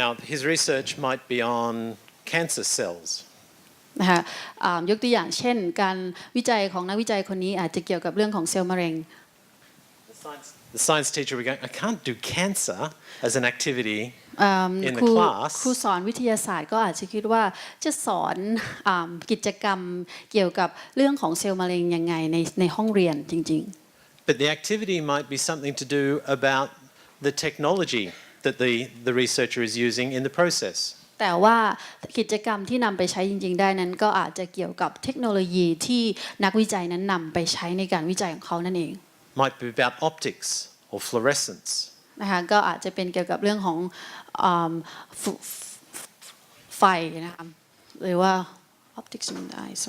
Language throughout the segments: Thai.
Now, his research might be on cancer cells. นะคะยกตัวอย่างเช่นการวิจัยของนักวิจัยคนนี้อาจจะเกี่ยวกับเรื่องของเซลล์มะเร็ง The science teacher will go, I can't do cancer as an activity in the class. ครูสอนวิทยาศาสตร์ก็อาจจะคิดว่าจะสอนกิจกรรมเกี่ยวกับเรื่องของเซลล์มะเร็งยังไงในห้องเรียนจริงๆ But the activity might be something to do about the technology that the researcher is using in the process. แต่ว่ากิจกรรมที่นำไปใช้จริงๆได้นั้นก็อาจจะเกี่ยวกับเทคโนโลยีที่นักวิจัยนั้นนำไปใช้ในการวิจัยของเขานั่นเอง Might be about optics or fluorescence. นะคะก็อาจจะเป็นเกี่ยวกับเรื่องของไฟนะคะหรือว่า optics in the eyes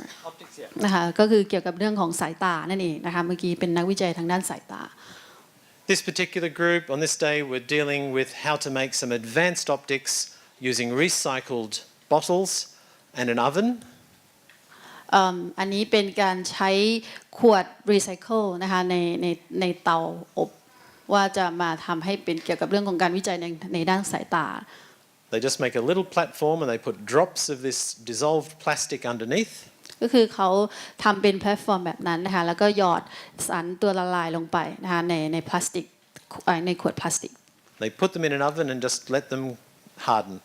นะคะก็คือเกี่ยวกับเรื่องของสายตานั่นเองนะคะเมื่อกี้เป็นนักวิจัยทางด้านสายตา This particular group on this day were dealing with how to make some advanced optics using recycled bottles and an oven. อันนี้เป็นการใช้ขวดรีไซเคิลนะคะในเตาอบว่าจะมาทำให้เป็นเกี่ยวกับเรื่องของการวิจัยในด้านสายตา They just make a little platform and they put drops of this dissolved plastic underneath. ก็คือเขาทำเป็นแพลตฟอร์มแบบนั้นนะคะแล้วก็หยอดสารตัวละลายลงไปนะคะในพลาสติกในขวดพลาสติก They put them in an oven and just let them harden.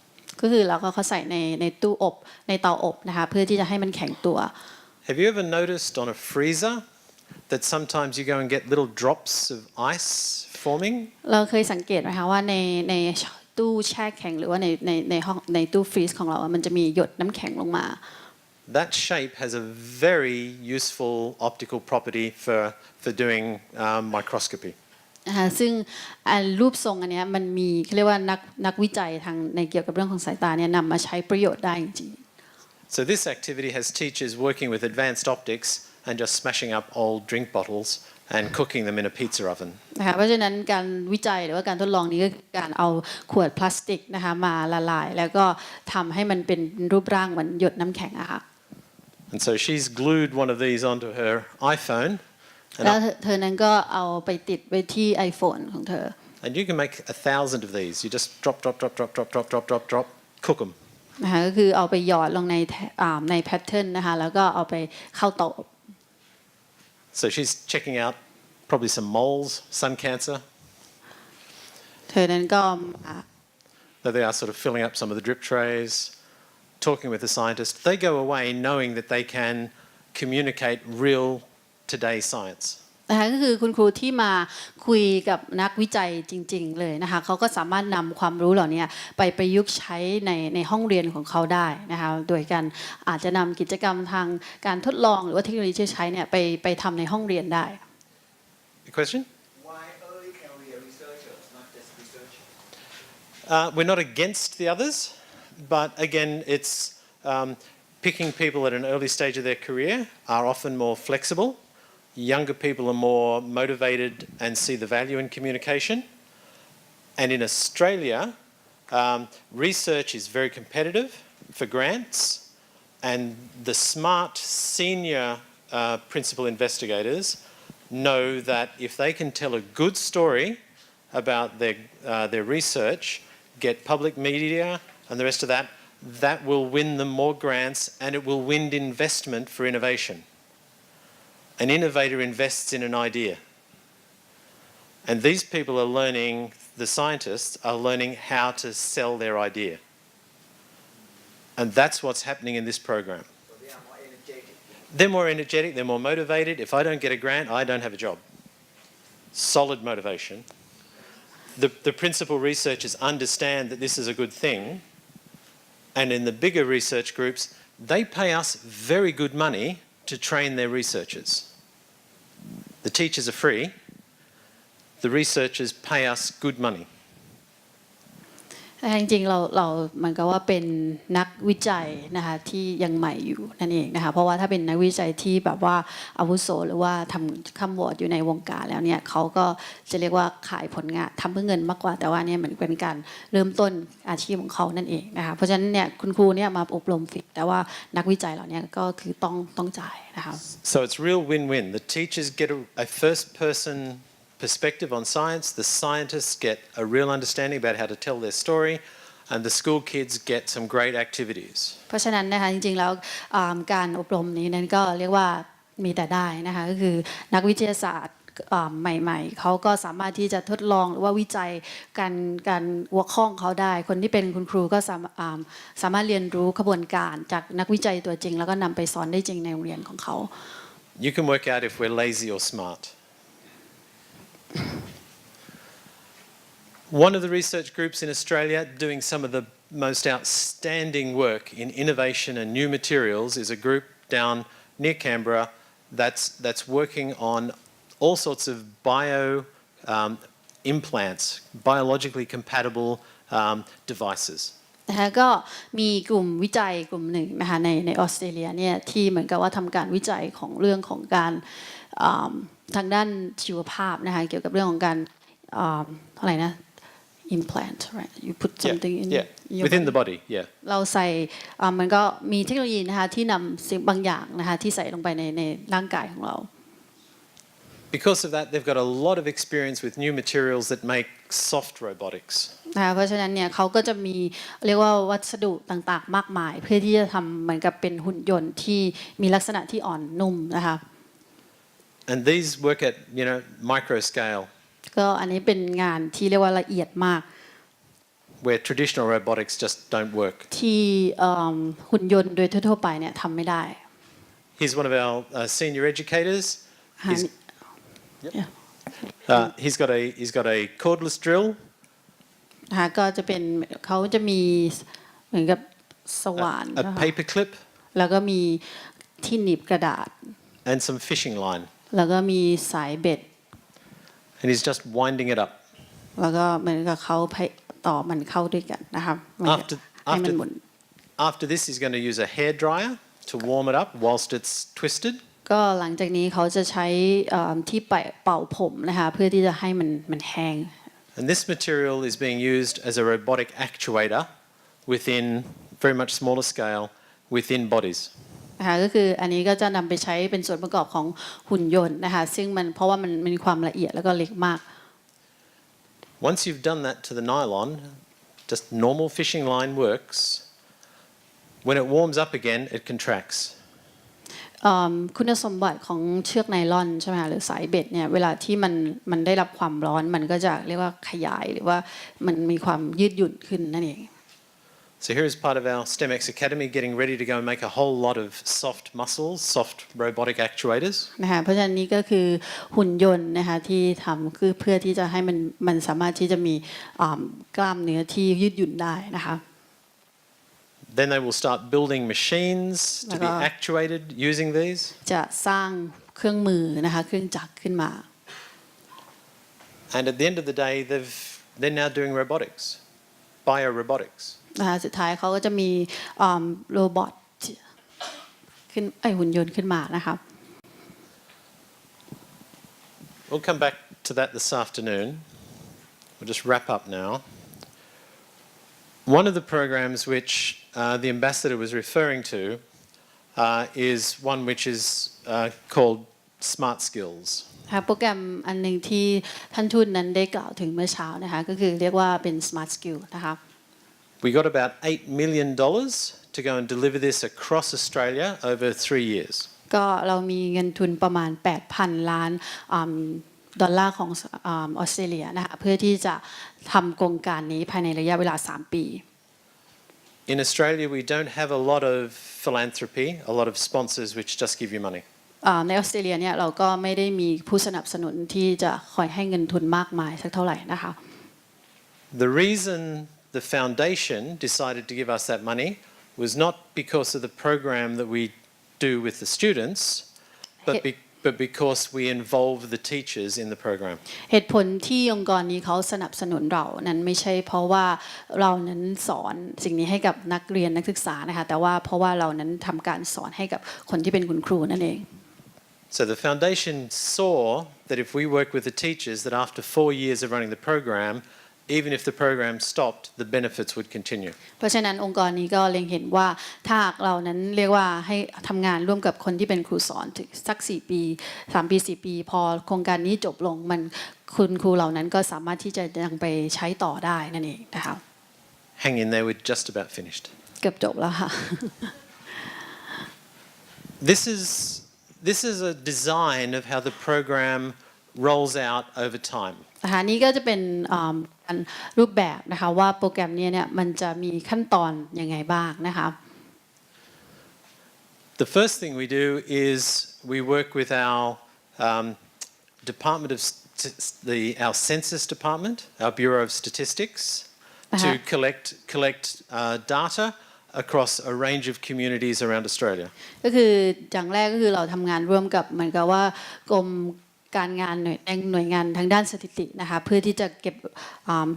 ก็คือเราก็เขาใส่ในตู้อบในเตาอบนะคะเพื่อที่จะให้มันแข็งตัว Have you ever noticed on a freezer that sometimes you go and get little drops of ice forming? เราเคยสังเกตไหมคะว่าในตู้แช่แข็งหรือว่าในห้องในตู้ฟรีซของเรามันจะมีหยดน้ำแข็งลงมา That shape has a very useful optical property for doing microscopy. ซึ่งรูปทรงอันนี้มันมีเรียกว่านักวิจัยทางในเกี่ยวกับเรื่องของสายตาเนี่ยนำมาใช้ประโยชน์ได้จริง So this activity has teachers working with advanced optics and just smashing up old drink bottles and cooking them in a pizza oven. นะคะเพราะฉะนั้นการวิจัยหรือว่าการทดลองนี้ก็คือการเอาขวดพลาสติกนะคะมาละลายแล้วก็ทำให้มันเป็นรูปร่างเหมือนหยดน้ำแข็งอะค่ะ And so she's glued one of these onto her iPhone. แล้วเธอนั้นก็เอาไปติดไว้ที่ iPhone ของเธอ And you can make 1,000 of these. You just drop, cook them. นะคะก็คือเอาไปหยอดลงในแพทเทิร์นนะคะแล้วก็เอาไปเข้าเตาอบ So she's checking out probably some moles, sun cancer. เธอนั้นก็ There they are sort of filling up some of the drip trays, talking with the scientist. They go away knowing that they can communicate real today science. นะคะก็คือคุณครูที่มาคุยกับนักวิจัยจริงๆเลยนะคะเขาก็สามารถนำความรู้เหล่านี้ไปประยุกต์ใช้ในห้องเรียนของเขาได้นะคะโดยการอาจจะนำกิจกรรมทางการทดลองหรือว่าเทคโนโลยีที่ใช้เนี่ยไปทำในห้องเรียนได้ A question? Why early career researchers, not just researchers? We're not against the others, but again, it's picking people at an early stage of their career are often more flexible. Younger people are more motivated and see the value in communication. And in Australia, research is very competitive for grants, and the smart senior principal investigators know that if they can tell a good story about their research, get public media and the rest of that, that will win them more grants and it will win investment for innovation. An innovator invests in an idea. And these people are learning, the scientists are learning how to sell their idea. And that's what's happening in this program. So they are more energetic. They're more energetic, they're more motivated. If I don't get a grant, I don't have a job. Solid motivation. The principal researchers understand that this is a good thing. And in the bigger research groups, they pay us very good money to train their researchers. The teachers are free. The researchers pay us good money. จริงๆเราเหมือนกับว่าเป็นนักวิจัยนะคะที่ยังใหม่อยู่นั่นเองนะคะเพราะว่าถ้าเป็นนักวิจัยที่แบบว่าอาวุโสหรือว่าทำคำวอร์ดอยู่ในวงการแล้วเนี่ยเขาก็จะเรียกว่าขายผลงานทำเพื่อเงินมากกว่าแต่ว่าเนี่ยเหมือนเป็นการเริ่มต้นอาชีพของเขานั่นเองนะคะเพราะฉะนั้นเนี่ยคุณครูเนี่ยมาอบรมฟรีแต่ว่านักวิจัยเหล่านี้ก็คือต้องจ่ายนะคะ So it's real win-win. The teachers get a first-person perspective on science. The scientists get a real understanding about how to tell their story. and the school kids get some great activities. เพราะฉะนั้นนะคะจริงๆแล้วการอบรมนี้นั้นก็เรียกว่ามีแต่ได้นะคะก็คือนักวิทยาศาสตร์ใหม่ๆเขาก็สามารถที่จะทดลองหรือว่าวิจัยการหัวข้องเขาได้คนที่เป็นคุณครูก็สามารถเรียนรู้กระบวนการจากนักวิจัยตัวจริงแล้วก็นำไปสอนได้จริงในโรงเรียนของเขา You can work out if we're lazy or smart. One of the research groups in Australia doing some of the most outstanding work in innovation and new materials is a group down near Canberra that's working on all sorts of implants, biologically compatible devices. นะคะก็มีกลุ่มวิจัยกลุ่มหนึ่งนะคะในออสเตรเลียเนี่ยที่เหมือนกับว่าทำการวิจัยของเรื่องของการทางด้านชีวภาพนะคะเกี่ยวกับเรื่องของการอะไรนะ implant right you put something in within the body เราใส่มันก็มีเทคโนโลยีนะคะที่นำสิ่งบางอย่างนะคะที่ใส่ลงไปในร่างกายของเรา Because of that, they've got a lot of experience with new materials that make soft robotics. เพราะฉะนั้นเนี่ยเขาก็จะมีเรียกว่าวัสดุต่างๆมากมายเพื่อที่จะทำเหมือนกับเป็นหุ่นยนต์ที่มีลักษณะที่อ่อนนุ่มนะคะ And these work at micro scale. ก็อันนี้เป็นงานที่เรียกว่าละเอียดมาก Where traditional robotics just don't work. ที่หุ่นยนต์โดยทั่วๆไปเนี่ยทำไม่ได้ Here's one of our senior educators. He's got a cordless drill. นะคะก็จะเป็นเขาจะมีเหมือนกับสว่าน a paper clip แล้วก็มีที่หนีบกระดาษ and some fishing line. แล้วก็มีสายเบ็ด And he's just winding it up. แล้วก็เหมือนกับเขาต่อมันเข้าด้วยกันนะครับให้มันหมุน After this, he's going to use a hair dryer to warm it up whilst it's twisted. ก็หลังจากนี้เขาจะใช้ที่เป่าผมนะคะเพื่อที่จะให้มันแห้ง And this material is being used as a robotic actuator within very much smaller scale within bodies. นะคะก็คืออันนี้ก็จะนำไปใช้เป็นส่วนประกอบของหุ่นยนต์นะคะซึ่งเพราะว่ามันมีความละเอียดแล้วก็เล็กมาก Once you've done that to the nylon, just normal fishing line works. When it warms up again, it contracts. คุณสมบัติของเชือกไนลอนใช่ไหมคะหรือสายเบ็ดเนี่ยเวลาที่มันได้รับความร้อนมันก็จะเรียกว่าขยายหรือว่ามันมีความยืดหยุ่นขึ้นนั่นเอง So here is part of our STEMX Academy getting ready to go and make a whole lot of soft muscles, soft robotic actuators. นะคะเพราะฉะนั้นนี่ก็คือหุ่นยนต์นะคะที่ทำคือเพื่อที่จะให้มันสามารถที่จะมีกล้ามเนื้อที่ยืดหยุ่นได้นะคะ Then they will start building machines to be actuated using these. จะสร้างเครื่องมือนะคะเครื่องจักรขึ้นมา And at the end of the day, they're now doing robotics, biorobotics. นะคะสุดท้ายเขาก็จะมีโรบอทขึ้นหุ่นยนต์ขึ้นมานะคะ We'll come back to that this afternoon. We'll just wrap up now. One of the programs which the ambassador was referring to is one which is called Smart Skills. โปรแกรมอันหนึ่งที่ท่านทูตนั้นได้กล่าวถึงเมื่อเช้านะคะก็คือเรียกว่าเป็น Smart Skill นะคะ We got about $8 million to go and deliver this across Australia over 3 years. ก็เรามีเงินทุนประมาณ 8,000 ล้านดอลลาร์ของออสเตรเลียนะคะเพื่อที่จะทำโครงการนี้ภายในระยะเวลา3 ปี In Australia, we don't have a lot of philanthropy, a lot of sponsors which just give you money. ในออสเตรเลียเนี่ยเราก็ไม่ได้มีผู้สนับสนุนที่จะคอยให้เงินทุนมากมายสักเท่าไหร่นะคะ The reason the foundation decided to give us that money was not because of the program that we do with the students, but because we involve the teachers in the program. เหตุผลที่องค์กรนี้เขาสนับสนุนเรานั้นไม่ใช่เพราะว่าเรานั้นสอนสิ่งนี้ให้กับนักเรียนนักศึกษานะคะแต่ว่าเพราะว่าเรานั้นทำการสอนให้กับคนที่เป็นคุณครูนั่นเอง So the foundation saw that if we work with the teachers, that after 4 years of running the program, even if the program stopped, the benefits would continue. เพราะฉะนั้นองค์กรนี้ก็เล็งเห็นว่าถ้าเรานั้นเรียกว่าให้ทำงานร่วมกับคนที่เป็นครูสอนถึงสัก4 ปี3 ปี 4 ปีพอโครงการนี้จบลงคุณครูเหล่านั้นก็สามารถที่จะยังไปใช้ต่อได้นั่นเองนะคะ hang in there, we're just about finished. เกือบจบแล้วค่ะ This is a design of how the program rolls out over time. นะคะนี่ก็จะเป็นรูปแบบนะคะว่าโปรแกรมนี้เนี่ยมันจะมีขั้นตอนยังไงบ้างนะคะ The first thing we do is we work with our department of our census department, our Bureau of Statistics, to collect data across a range of communities around Australia. ก็คืออย่างแรกก็คือเราทำงานร่วมกับเหมือนกับว่ากรมการงานหน่วยงานทางด้านสถิตินะคะเพื่อที่จะเก็บ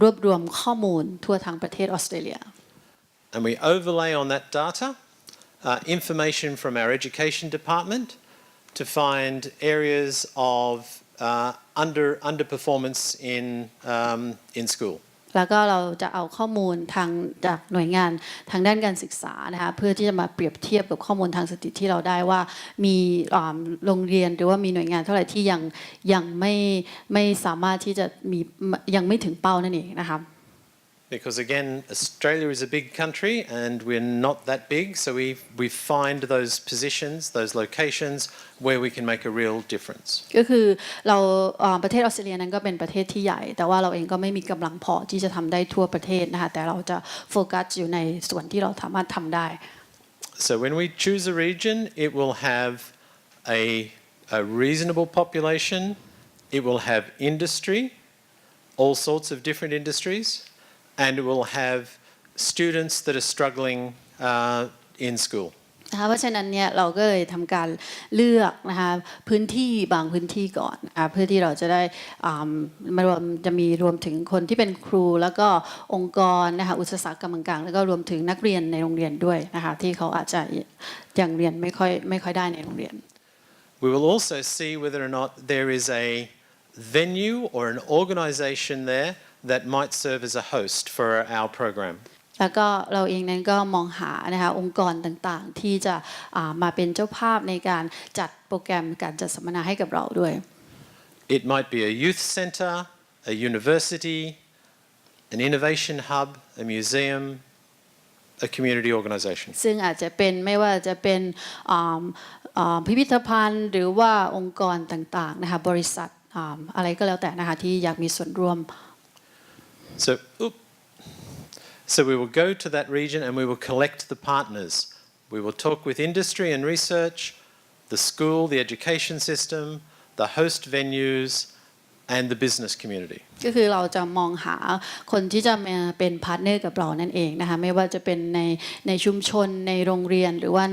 รวบรวมข้อมูลทั่วทั้งประเทศออสเตรเลีย And we overlay on that data information from our education department to find areas of underperformance in school. แล้วก็เราจะเอาข้อมูลจากหน่วยงานทางด้านการศึกษานะคะเพื่อที่จะมาเปรียบเทียบกับข้อมูลทางสถิติที่เราได้ว่ามีโรงเรียนหรือว่ามีหน่วยงานเท่าไหร่ที่ยังไม่สามารถที่จะมียังไม่ถึงเป้านั่นเองนะคะ Because again, Australia is a big country and we're not that big, so we find those positions, those locations where we can make a real difference. ก็คือเราประเทศออสเตรเลียนั้นก็เป็นประเทศที่ใหญ่แต่ว่าเราเองก็ไม่มีกำลังพอที่จะทำได้ทั่วประเทศนะคะแต่เราจะโฟกัสอยู่ในส่วนที่เราสามารถทำได้ So when we choose a region, it will have a reasonable population, it will have industry, all sorts of different industries.And it will have students that are struggling in school. นะคะเพราะฉะนั้นเนี่ยเราก็เลยทำการเลือกนะคะพื้นที่บางพื้นที่ก่อนนะคะเพื่อที่เราจะได้จะมีรวมถึงคนที่เป็นครูแล้วก็องค์กรนะคะอุตสาหกรรมกลางแล้วก็รวมถึงนักเรียนในโรงเรียนด้วยนะคะที่เขาอาจจะยังเรียนไม่ค่อยได้ในโรงเรียน We will also see whether or not there is a venue or an organization there.that might serve as a host for our program. แล้วก็เราเองนั้นก็มองหานะคะองค์กรต่างๆที่จะมาเป็นเจ้าภาพในการจัดโปรแกรมการจัดสัมมนาให้กับเราด้วย It might be a youth centre, a university, an innovation hub, a museum, a community organisation. ซึ่งอาจจะเป็นไม่ว่าจะเป็นพิพิธภัณฑ์หรือว่าองค์กรต่างๆนะคะบริษัทอะไรก็แล้วแต่นะคะที่อยากมีส่วนร่วมSo we will go to that region and we will collect the partners. We will talk with industry and research, the school, the education system, the host venues, and the business community. ก็คือเราจะมองหาคนที่จะมาเป็นพาร์ทเนอร์กับเรานั่นเองนะคะไม่ว่าจะเป็นในชุมชนในโรงเรียนหรือว่า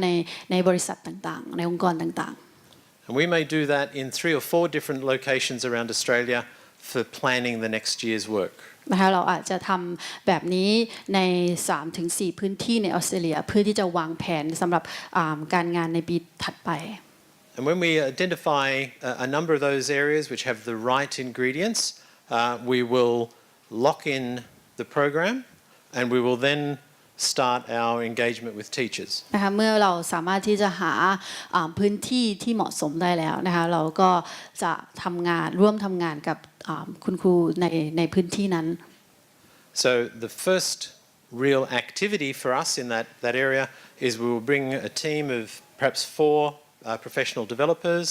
ในบริษัทต่างๆในองค์กรต่างๆ And we may do that in 3 or 4 different locations around Australia for planning the next year's work.นะคะเราอาจจะทำแบบนี้ใน 3-4 พื้นที่ในออสเตรเลียเพื่อที่จะวางแผนสำหรับการงานในปีถัดไป And when we identify a number of those areas which have the right ingredients, we will lock in the program and we will then start our engagement with teachers. นะคะเมื่อเราสามารถที่จะหาพื้นที่ที่เหมาะสมได้แล้วนะคะเราก็จะร่วมทำงานกับคุณครูในพื้นที่นั้น So the first real activity for us in that area is we will bring a team of perhaps 4 professional developers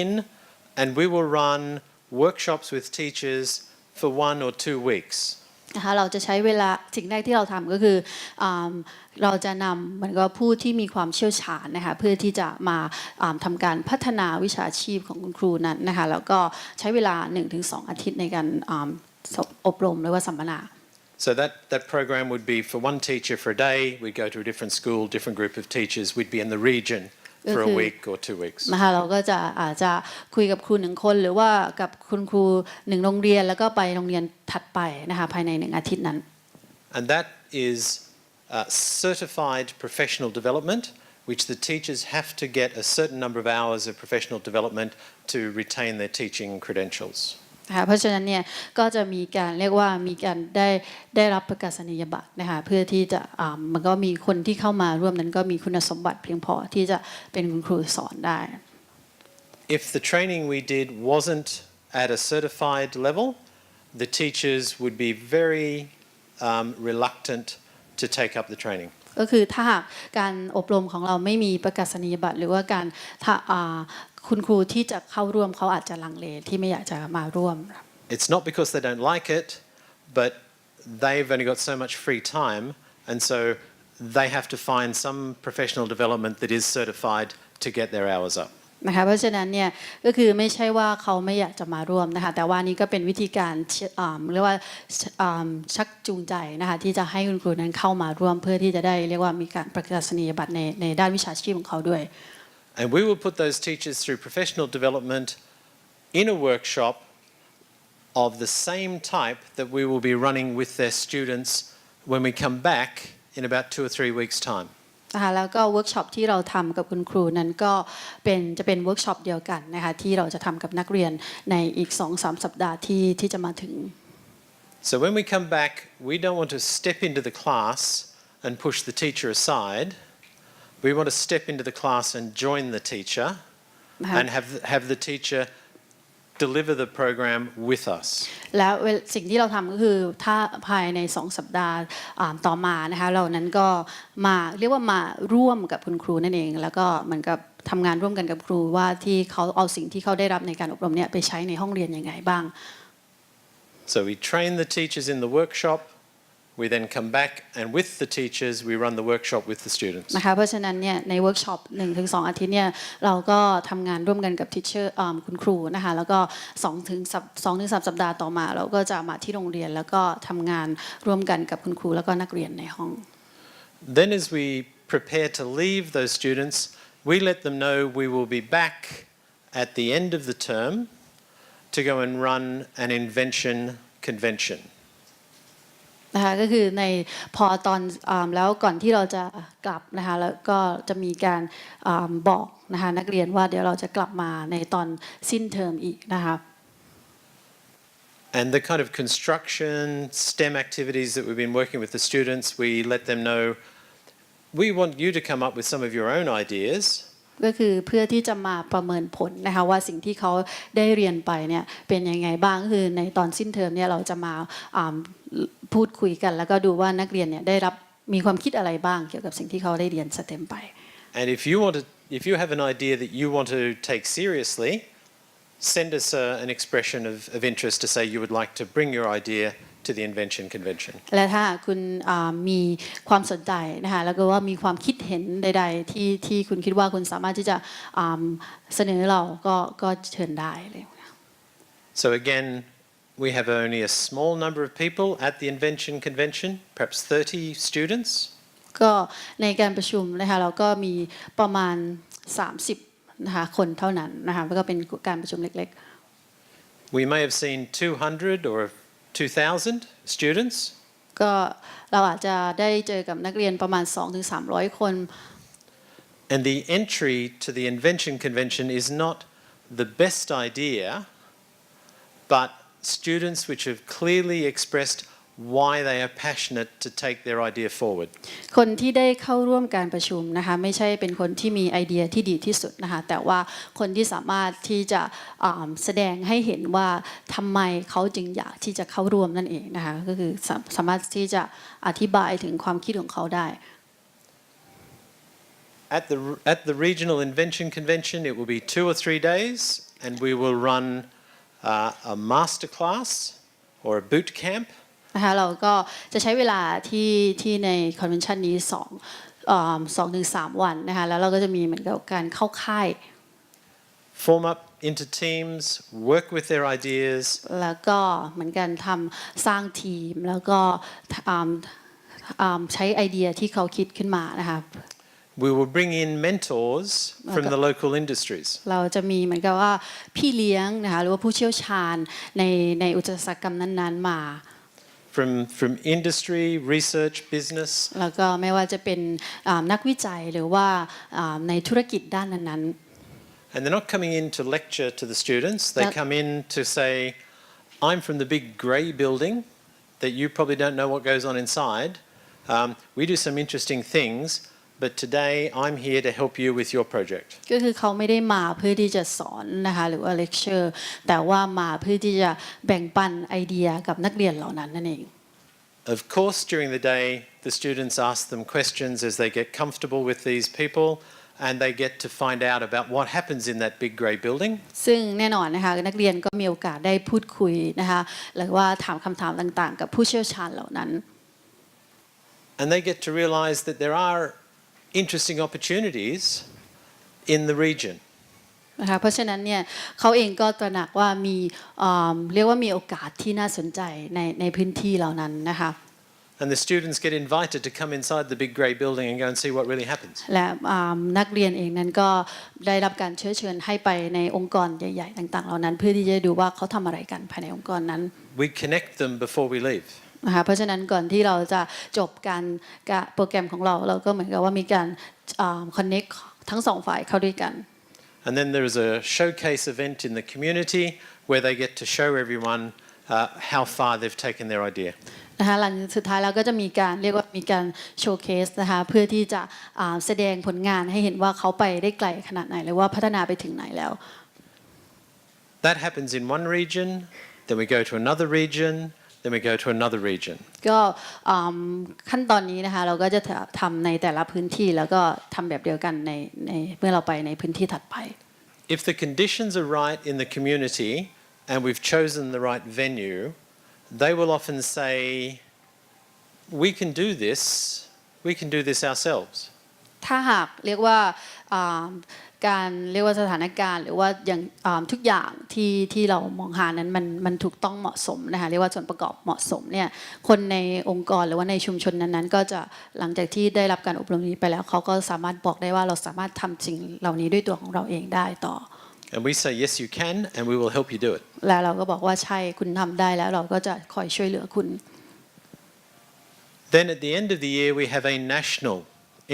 in and we will run workshops with teachers for 1 or 2 weeks. นะคะเราจะใช้เวลาสิ่งแรกที่เราทำก็คือเราจะนำเหมือนกับผู้ที่มีความเชี่ยวชาญนะคะเพื่อที่จะมาทำการพัฒนาวิชาชีพของคุณครูนั้นนะคะแล้วก็ใช้เวลา 1-2 อาทิตย์ในการอบรมหรือว่าสัมมนา So that program would be for one teacher for a day. We'd go to a different school, different group of teachers. We'd be in the region for a week or 2 weeks. นะคะเราก็จะอาจจะคุยกับครู1 คนหรือว่ากับคุณครู1 โรงเรียนแล้วก็ไปโรงเรียนถัดไปนะคะภายใน1 อาทิตย์นั้น And that is certified professional development, which the teachers have to get a certain number of hours of professional development to retain their teaching credentials. นะคะเพราะฉะนั้นเนี่ยก็จะมีการเรียกว่ามีการได้รับประกาศนียบัตรนะคะเพื่อที่จะมันก็มีคนที่เข้ามาร่วมนั้นก็มีคุณสมบัติเพียงพอที่จะเป็นคุณครูสอนได้ If the training we did wasn't at a certified level, the teachers would be very reluctant to take up the training. ก็คือถ้าหากการอบรมของเราไม่มีประกาศนียบัตรหรือว่าการคุณครูที่จะเข้าร่วมเขาอาจจะลังเลที่ไม่อยากจะมาร่วม It's not because they don't like it, but they've only got so much free time, and so they have to find some professional development that is certified to get their hours up. นะคะเพราะฉะนั้นเนี่ยก็คือไม่ใช่ว่าเขาไม่อยากจะมาร่วมนะคะแต่ว่านี่ก็เป็นวิธีการเรียกว่าชักจูงใจนะคะที่จะให้คุณครูนั้นเข้ามาร่วมเพื่อที่จะได้เรียกว่ามีการประกาศนียบัตรในด้านวิชาชีพของเขาด้วย And we will put those teachers through professional development in a workshop of the same type that we will be running with their students when we come back in about 2 or 3 weeks' time. นะคะแล้วก็เวิร์กช็อปที่เราทำกับคุณครูนั้นก็จะเป็นเวิร์กช็อปเดียวกันนะคะที่เราจะทำกับนักเรียนในอีก 2-3 สัปดาห์ที่จะมาถึง So when we come back, we don't want to step into the class and push the teacher aside. We want to step into the class and join the teacher and have the teacher deliver the program with us. แล้วสิ่งที่เราทำก็คือถ้าภายใน2 สัปดาห์ต่อมานะคะเรานั้นก็มาเรียกว่ามาร่วมกับคุณครูนั่นเองแล้วก็เหมือนกับทำงานร่วมกันกับครูว่าที่เขาเอาสิ่งที่เขาได้รับในการอบรมเนี่ยไปใช้ในห้องเรียนยังไงบ้าง So we train the teachers in the workshop. We then come back and with the teachers we run the workshop with the students. นะคะเพราะฉะนั้นเนี่ยในเวิร์กช็อป 1-2 อาทิตย์เนี่ยเราก็ทำงานร่วมกันกับทีเชอร์คุณครูนะคะแล้วก็2-3 สัปดาห์ต่อมาเราก็จะมาที่โรงเรียนแล้วก็ทำงานร่วมกันกับคุณครูแล้วก็นักเรียนในห้อง Then as we prepare to leave those students, we let them know we will be back at the end of the term to go and run an invention convention. นะคะก็คือในพอตอนแล้วก่อนที่เราจะกลับนะคะแล้วก็จะมีการบอกนะคะนักเรียนว่าเดี๋ยวเราจะกลับมาในตอนสิ้นเทอมอีกนะคะ And the kind of construction, STEM activities that we've been working with the students, we let them know we want you to come up with some of your own ideas. ก็คือเพื่อที่จะมาประเมินผลนะคะว่าสิ่งที่เขาได้เรียนไปเนี่ยเป็นยังไงบ้างคือในตอนสิ้นเทอมเนี่ยเราจะมาพูดคุยกันแล้วก็ดูว่านักเรียนเนี่ยได้รับมีความคิดอะไรบ้างเกี่ยวกับสิ่งที่เขาได้เรียนสเต็มไป And if you have an idea that you want to take seriously, send us an expression of interest to say you would like to bring your idea to the invention convention. และถ้าคุณมีความสนใจนะคะแล้วก็ว่ามีความคิดเห็นใดๆที่คุณคิดว่าคุณสามารถที่จะเสนอเราก็เชิญได้เลย So again, we have only a small number of people at the invention convention, perhaps 30 students. ก็ในการประชุมนะคะเราก็มีประมาณ30นะคะคนเท่านั้นนะคะแล้วก็เป็นการประชุมเล็กๆ We may have seen 200 or 2,000 students. ก็เราอาจจะได้เจอกับนักเรียนประมาณ 200-300 คน And the entry to the invention convention is not the best idea, but students which have clearly expressed why they are passionate to take their idea forward. คนที่ได้เข้าร่วมการประชุมนะคะไม่ใช่เป็นคนที่มีไอเดียที่ดีที่สุดนะคะแต่ว่าคนที่สามารถที่จะแสดงให้เห็นว่าทำไมเขาจึงอยากที่จะเข้าร่วมนั่นเองนะคะก็คือสามารถที่จะอธิบายถึงความคิดของเขาได้ At the regional invention convention, it will be 2 or 3 days, and we will run a master class or a boot camp. นะคะเราก็จะใช้เวลาที่ในคอนเวนชันนี้2-3 วันนะคะแล้วเราก็จะมีเหมือนกับการเข้าค่าย Form up into teams, work with their ideas. แล้วก็เหมือนกันทำสร้างทีมแล้วก็ใช้ไอเดียที่เขาคิดขึ้นมานะคะ We will bring in mentors from the local industries. เราจะมีเหมือนกับว่าพี่เลี้ยงนะคะหรือว่าผู้เชี่ยวชาญในอุตสาหกรรมนั้นๆมา From industry, research, business. แล้วก็ไม่ว่าจะเป็นนักวิจัยหรือว่าในธุรกิจด้านนั้นๆ And they're not coming in to lecture to the students. They come in to say, I'm from the big grey building that you probably don't know what goes on inside. We do some interesting things, but today I'm here to help you with your project. ก็คือเขาไม่ได้มาเพื่อที่จะสอนนะคะหรือว่าเลคเชอร์แต่ว่ามาเพื่อที่จะแบ่งปันไอเดียกับนักเรียนเหล่านั้นนั่นเอง Of course, during the day, the students ask them questions as they get comfortable with these people, and they get to find out about what happens in that big grey building. ซึ่งแน่นอนนะคะนักเรียนก็มีโอกาสได้พูดคุยนะคะหรือว่าถามคำถามต่างๆกับผู้เชี่ยวชาญเหล่านั้น And they get to realise that there are interesting opportunities in the region. นะคะเพราะฉะนั้นเนี่ยเขาเองก็ตระหนักว่ามีเรียกว่ามีโอกาสที่น่าสนใจในพื้นที่เหล่านั้นนะคะ And the students get invited to come inside the big grey building and go and see what really happens. และนักเรียนเองนั้นก็ได้รับการเชิญให้ไปในองค์กรใหญ่ๆต่างๆเหล่านั้นเพื่อที่จะดูว่าเขาทำอะไรกันภายในองค์กรนั้น We connect them before we leave. นะคะเพราะฉะนั้นก่อนที่เราจะจบการโปรแกรมของเราเราก็เหมือนกับว่ามีการconnect ทั้งสองฝ่ายเข้าด้วยกัน And then there is a showcase event in the community where they get to show everyone how far they've taken their idea. นะคะหลังสุดท้ายเราก็จะมีการเรียกว่ามีการโชว์เคสนะคะเพื่อที่จะแสดงผลงานให้เห็นว่าเขาไปได้ไกลขนาดไหนหรือว่าพัฒนาไปถึงไหนแล้ว That happens in one region, then we go to another region, then we go to another region. ก็ขั้นตอนนี้นะคะเราก็จะทำในแต่ละพื้นที่แล้วก็ทำแบบเดียวกันในเมื่อเราไปในพื้นที่ถัดไป If the conditions are right in the community and we've chosen the right venue, they will often say, we can do this ourselves. ถ้าหากเรียกว่าการเรียกว่าสถานการณ์หรือว่าอย่างทุกอย่างที่เรามองหานั้นมันถูกต้องเหมาะสมนะคะเรียกว่าส่วนประกอบเหมาะสมเนี่ยคนในองค์กรหรือว่าในชุมชนนั้นๆก็จะหลังจากที่ได้รับการอบรมนี้ไปแล้วเขาก็สามารถบอกได้ว่าเราสามารถทำสิ่งเหล่านี้ด้วยตัวของเราเองได้ต่อ And we say, yes, you can, and we will help you do it. และเราก็บอกว่าใช่คุณทำได้แล้วเราก็จะคอยช่วยเหลือคุณ Then at the end of the year, we have a national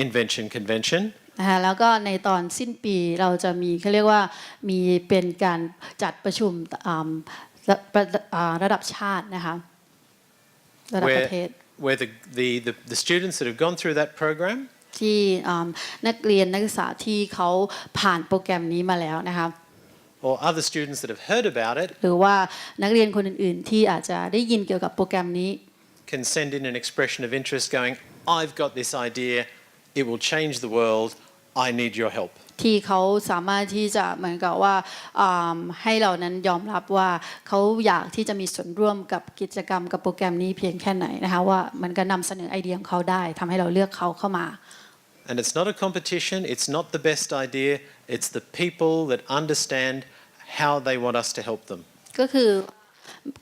invention convention. นะคะแล้วก็ในตอนสิ้นปีเราจะมีเขาเรียกว่ามีเป็นการจัดประชุมระดับชาตินะคะระดับประเทศ Where the students that have gone through that program ที่นักเรียนนักศึกษาที่เขาผ่านโปรแกรมนี้มาแล้วนะคะ or other students that have heard about it หรือว่านักเรียนคนอื่นๆที่อาจจะได้ยินเกี่ยวกับโปรแกรมนี้ can send in an expression of interest going, I've got this idea, it will change the world, I need your help. ที่เขาสามารถที่จะเหมือนกับว่าให้เรานั้นยอมรับว่าเขาอยากที่จะมีส่วนร่วมกับกิจกรรมกับโปรแกรมนี้เพียงแค่ไหนนะคะว่ามันก็นำเสนอไอเดียของเขาได้ทำให้เราเลือกเขาเข้ามา And it's not a competition, it's not the best idea, it's the people that understand how they want us to help them. ก็คือ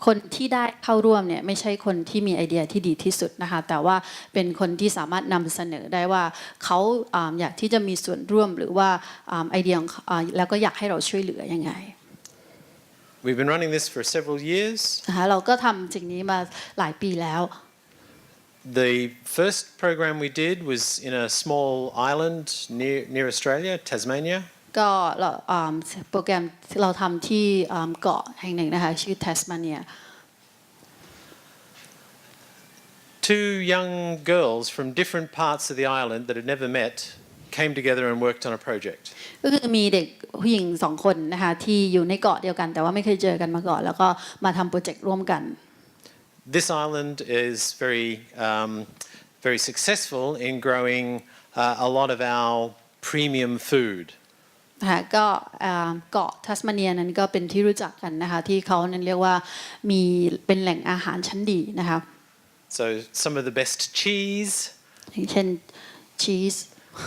คนที่ได้เข้าร่วมเนี่ยไม่ใช่คนที่มีไอเดียที่ดีที่สุดนะคะแต่ว่าเป็นคนที่สามารถนำเสนอได้ว่าเขาอยากที่จะมีส่วนร่วมหรือว่าไอเดียแล้วก็อยากให้เราช่วยเหลือยังไง We've been running this for several years. นะคะเราก็ทำสิ่งนี้มาหลายปีแล้ว The first program we did was in a small island near Australia, Tasmania. ก็โปรแกรมเราทำที่เกาะแห่งหนึ่งนะคะชื่อ Tasmania. Two young girls from different parts of the island that had never met came together and worked on a project. ก็คือมีเด็กผู้หญิงสองคนนะคะที่อยู่ในเกาะเดียวกันแต่ว่าไม่เคยเจอกันมาก่อนแล้วก็มาทำโปรเจกต์ร่วมกัน This island is very successful in growing a lot of our premium food. นะคะก็เกาะทัสมาเนียนั้นก็เป็นที่รู้จักกันนะคะที่เขานั้นเรียกว่ามีเป็นแหล่งอาหารชั้นดีนะคะ So some of the best cheese, อย่างเช่นชีส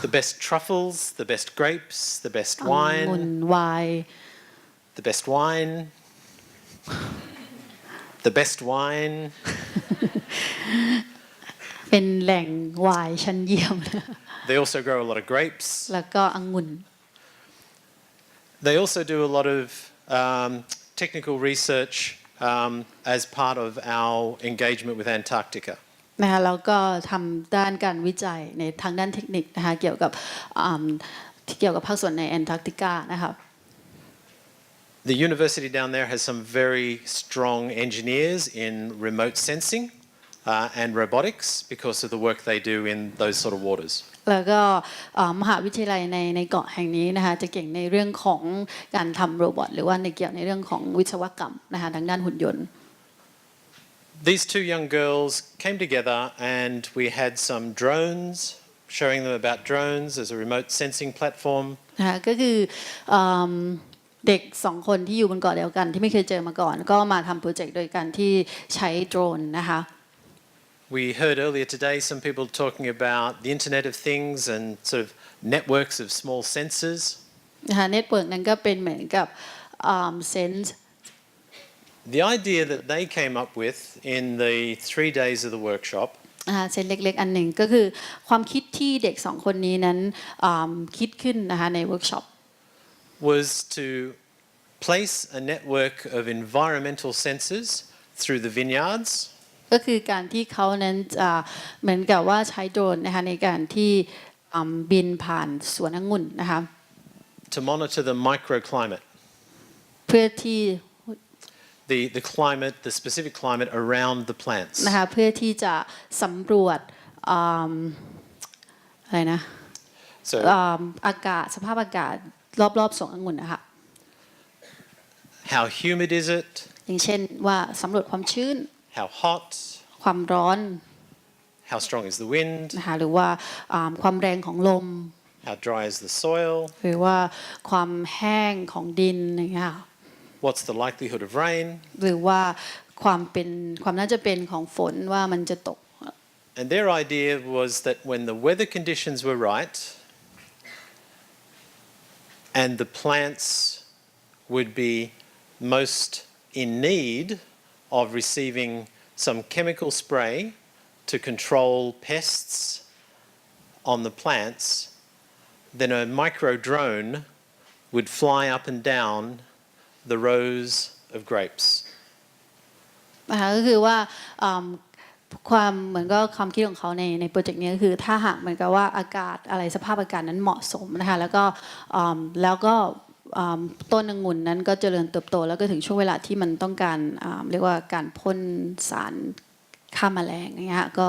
the best truffles, the best grapes, the best องุ่ wine, นไวน์ the best wine, the best wine. เป็นแหล่งไวน์ชั้นเยี่ยม They also grow a lot of grapes. แล้วก็องุ่น They also do a lot of technical research as part of our engagement with Antarctica. นะคะแล้วก็ทำด้านการวิจัยในทางด้านเทคนิคนะคะเกี่ยวกับภาคส่วนในแอนตาร์กติกานะคะ The university down there has some very strong engineers in remote sensing and robotics because of the work they do in those sort of waters. แล้วก็มหาวิทยาลัยในเกาะแห่งนี้นะคะจะเก่งในเรื่องของการทำโรบอทหรือว่าในเกี่ยวในเรื่องของวิศวกรรมนะคะทางด้านหุ่นยนต์ These two young girls came together and we had some drones, showing them about drones as a remote sensing platform. นะคะก็คือเด็กสองคนที่อยู่บนเกาะเดียวกันที่ไม่เคยเจอมาก่อนก็มาทำโปรเจกต์โดยการที่ใช้โดรนนะคะ We heard earlier today some people talking about the Internet of Things and sort of networks of small sensors. นะคะเน็ตเวิร์กนั้นก็เป็นเหมือนกับเซนส์ The idea that they came up with in the 3 days of the workshop เซนเล็กๆอันหนึ่งก็คือความคิดที่เด็กสองคนนี้นั้นคิดขึ้นนะคะในเวิร์กช็อป was to place a network of environmental sensors through the vineyards. ก็คือการที่เขานั้นเหมือนกับว่าใช้โดรนนะคะในการที่บินผ่านสวนองุ่นนะคะ To monitor the microclimate, เพื่อที่ the climate, the specific climate around the plants. นะคะเพื่อที่จะสำรวจอะไรนะ So อากาศสภาพอากาศรอบๆสวนองุ่นนะคะ how humid is it? อย่างเช่นว่าสำรวจความชื้น How hot? ความร้อน How strong is the wind? นะคะหรือว่าความแรงของลม How dry is the soil? หรือว่าความแห้งของดินอย่างเงี้ย What's the likelihood of rain? หรือว่าความน่าจะเป็นของฝนว่ามันจะตก And their idea was that when the weather conditions were right and the plants would be most in need of receiving some chemical spray to control pests on the plants, then a micro drone would fly up and down the rows of grapes. นะคะก็คือว่าความเหมือนก็ความคิดของเขาในโปรเจกต์นี้ก็คือถ้าหากเหมือนกับว่าอากาศอะไรสภาพอากาศนั้นเหมาะสมนะคะแล้วก็ต้นองุ่นนั้นก็เจริญเติบโตแล้วก็ถึงช่วงเวลาที่มันต้องการเรียกว่าการพ่นสารฆ่าแมลงอย่างเงี้ยก็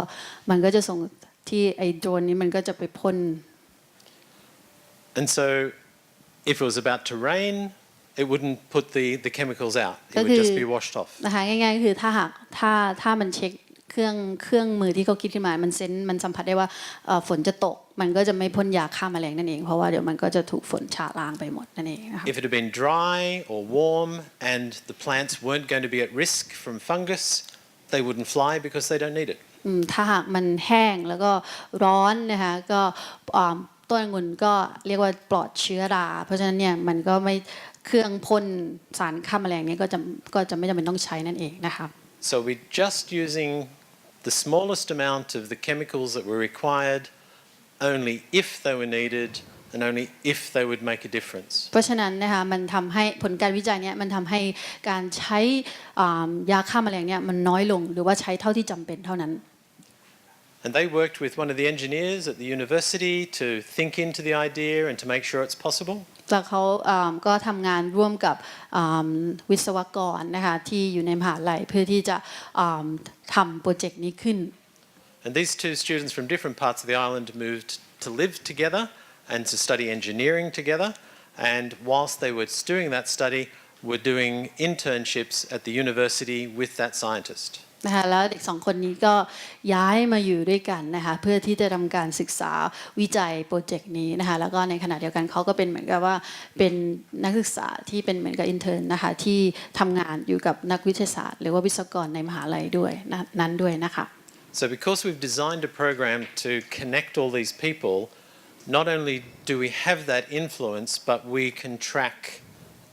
มันก็จะส่งที่ไอ้โดรนนี้มันก็จะไปพ่น And so if it was about to rain, it wouldn't put the chemicals out. It would just be washed off. นะคะง่ายๆก็คือถ้ามันเช็คเครื่องมือที่เขาคิดขึ้นมามันสัมผัสได้ว่าฝนจะตกมันก็จะไม่พ่นยาฆ่าแมลงนั่นเองเพราะว่าเดี๋ยวมันก็จะถูกฝนฉาล้างไปหมดนั่นเองนะคะ If it had been dry or warm and the plants weren't going to be at risk from fungus, they wouldn't fly because they don't need it. ถ้าหากมันแห้งแล้วก็ร้อนนะคะก็ต้นองุ่นก็เรียกว่าปลอดเชื้อราเพราะฉะนั้นเนี่ยมันก็ไม่เครื่องพ่นสารฆ่าแมลงนี้ก็จะไม่จำเป็นต้องใช้นั่นเองนะคะ So we're just using the smallest amount of the chemicals that were required only if they were needed and only if they would make a difference. เพราะฉะนั้นนะคะมันทำให้ผลการวิจัยเนี่ยมันทำให้การใช้ยาฆ่าแมลงเนี่ยมันน้อยลงหรือว่าใช้เท่าที่จำเป็นเท่านั้น And they worked with one of the engineers at the university to think into the idea and to make sure it's possible. แล้วเขาก็ทำงานร่วมกับวิศวกรนะคะที่อยู่ในมหาลัยเพื่อที่จะทำโปรเจกต์นี้ขึ้น And these two students from different parts of the island moved to live together and to study engineering together. And whilst they were doing that study, were doing internships at the university with that scientist. นะคะแล้วเด็กสองคนนี้ก็ย้ายมาอยู่ด้วยกันนะคะเพื่อที่จะทำการศึกษาวิจัยโปรเจกต์นี้นะคะแล้วก็ในขณะเดียวกันเขาก็เป็นเหมือนกับว่าเป็นนักศึกษาที่เป็นเหมือนกับอินเทอร์นะคะที่ทำงานอยู่กับนักวิทยาศาสตร์หรือว่าวิศวกรในมหาลัยด้วยนั้นด้วยนะคะ So because we've designed a program to connect all these people, not only do we have that influence, but we can track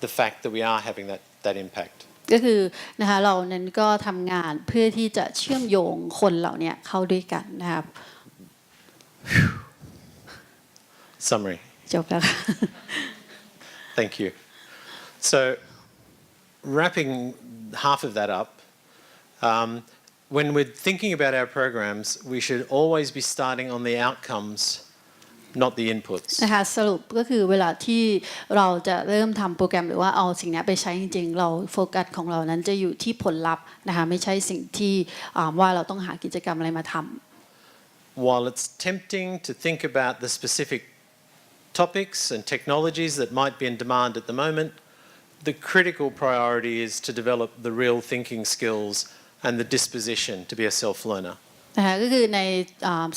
the fact that we are having that impact. ก็คือนะคะเรานั้นก็ทำงานเพื่อที่จะเชื่อมโยงคนเหล่านี้เข้าด้วยกันนะครับ Summary. จบแล้วค่ะ Thank you. So wrapping half of that up, when we're thinking about our programs, we should always be starting on the outcomes, not the inputs. นะคะสรุปก็คือเวลาที่เราจะเริ่มทำโปรแกรมหรือว่าเอาสิ่งนี้ไปใช้จริงๆเราโฟกัสของเรานั้นจะอยู่ที่ผลลัพธ์นะคะไม่ใช่สิ่งที่ว่าเราต้องหากิจกรรมอะไรมาทำ While it's tempting to think about the specific topics and technologies that might be in demand at the moment, the critical priority is to develop the real thinking skills and the disposition to be a self-learner. นะคะก็คือใน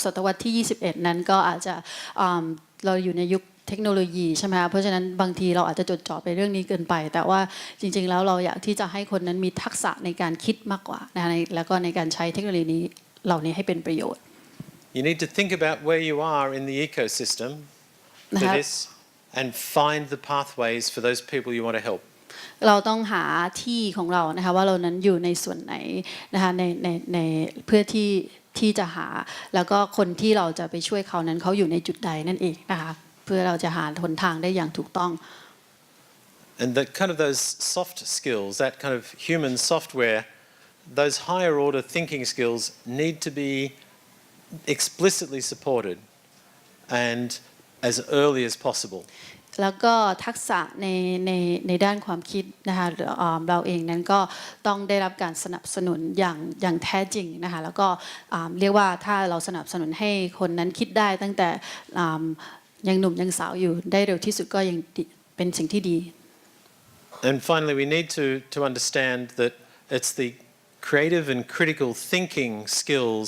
ศตวรรษที่ 21 นั้นก็อาจจะเราอยู่ในยุคเทคโนโลยีใช่ไหมคะเพราะฉะนั้นบางทีเราอาจจะจดจ่อไปเรื่องนี้เกินไปแต่ว่าจริงๆแล้วเราอยากที่จะให้คนนั้นมีทักษะในการคิดมากกว่านะคะแล้วก็ในการใช้เทคโนโลยีเหล่านี้ให้เป็นประโยชน์ You need to think about where you are in the ecosystem for this and find the pathways for those people you want to help. เราต้องหาที่ของเรานะคะว่าเรานั้นอยู่ในส่วนไหนนะคะในเพื่อที่จะหาแล้วก็คนที่เราจะไปช่วยเขานั้นเขาอยู่ในจุดใดนั่นเองนะคะเพื่อเราจะหาหนทางได้อย่างถูกต้อง And that kind of those soft skills, that kind of human software, those higher order thinking skills need to be explicitly supported and as early as possible. แล้วก็ทักษะในด้านความคิดนะคะเราเองนั้นก็ต้องได้รับการสนับสนุนอย่างแท้จริงนะคะแล้วก็เรียกว่าถ้าเราสนับสนุนให้คนนั้นคิดได้ตั้งแต่ยังหนุ่มยังสาวอยู่ได้เร็วที่สุดก็ยังเป็นสิ่งที่ดี And finally, we need to understand that it's the creative and critical thinking skills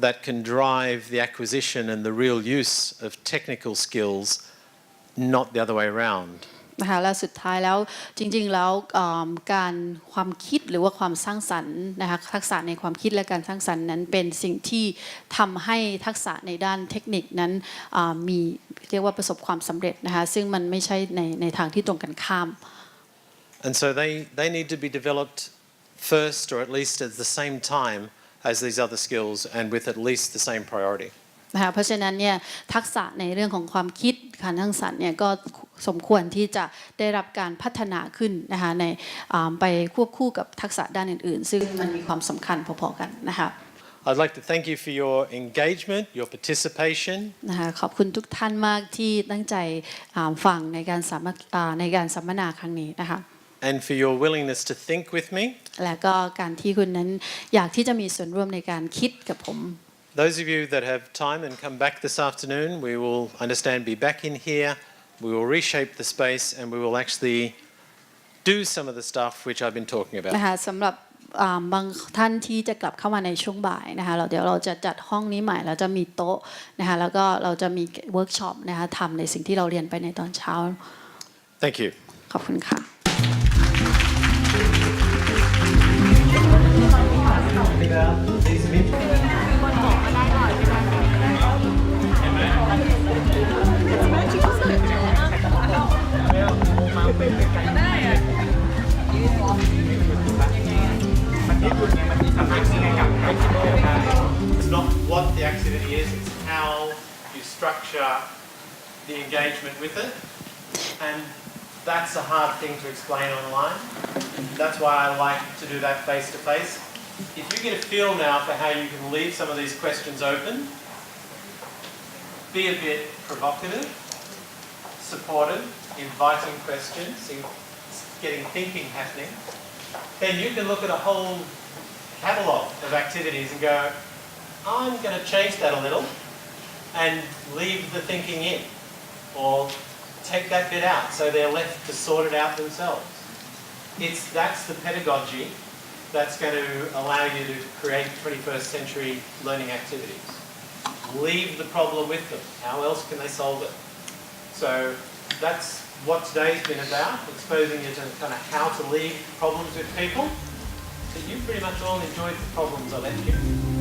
that can drive the acquisition and the real use of technical skills, not the other way around. นะคะและสุดท้ายแล้วจริงๆแล้วการความคิดหรือว่าความสร้างสรรค์นะคะทักษะในความคิดและการสร้างสรรค์นั้นเป็นสิ่งที่ทำให้ทักษะในด้านเทคนิคนั้นมีเรียกว่าประสบความสำเร็จนะคะซึ่งมันไม่ใช่ในทางที่ตรงกันข้าม And so they need to be developed first or at least at the same time as these other skills and with at least the same priority. นะคะเพราะฉะนั้นเนี่ยทักษะในเรื่องของความคิดการสร้างสรรค์เนี่ยก็สมควรที่จะได้รับการพัฒนาขึ้นนะคะในไปควบคู่กับทักษะด้านอื่นๆซึ่งมันมีความสำคัญพอๆกันนะคะ I'd like to thank you for your engagement, your participation. นะคะขอบคุณทุกท่านมากที่ตั้งใจฟังในการสัมมนาครั้งนี้นะคะ And for your willingness to think with me. และก็การที่คุณนั้นอยากที่จะมีส่วนร่วมในการคิดกับผม Those of you that have time and come back this afternoon, we will understand be back in here. We will reshape the space and we will actually do some of the stuff which I've been talking about. นะคะสำหรับบางท่านที่จะกลับเข้ามาในช่วงบ่ายนะคะเดี๋ยวเราจะจัดห้องนี้ใหม่เราจะมีโต๊ะนะคะแล้วก็เราจะมีเวิร์กช็อปนะคะทำในสิ่งที่เราเรียนไปในตอนเช้า Thank you. ขอบคุณค่ะ It's not what the activity is, it's how you structure the engagement with it. And that's a hard thing to explain online. That's why I like to do that face to face. If you get a feel now for how you can leave some of these questions open, be a bit provocative, supportive, inviting questions, getting thinking happening, then you can look at a whole catalogue of activities and go, I'm going to change that a little and leave the thinking in, or take that bit out so they're left to sort it out themselves. That's the pedagogy that's going to allow you to create 21st century learning activities. Leave the problem with them. How else can they solve it? So that's what today's been about, exposing you to kind of how to leave problems with people. But you pretty much all enjoyed the problems I left you.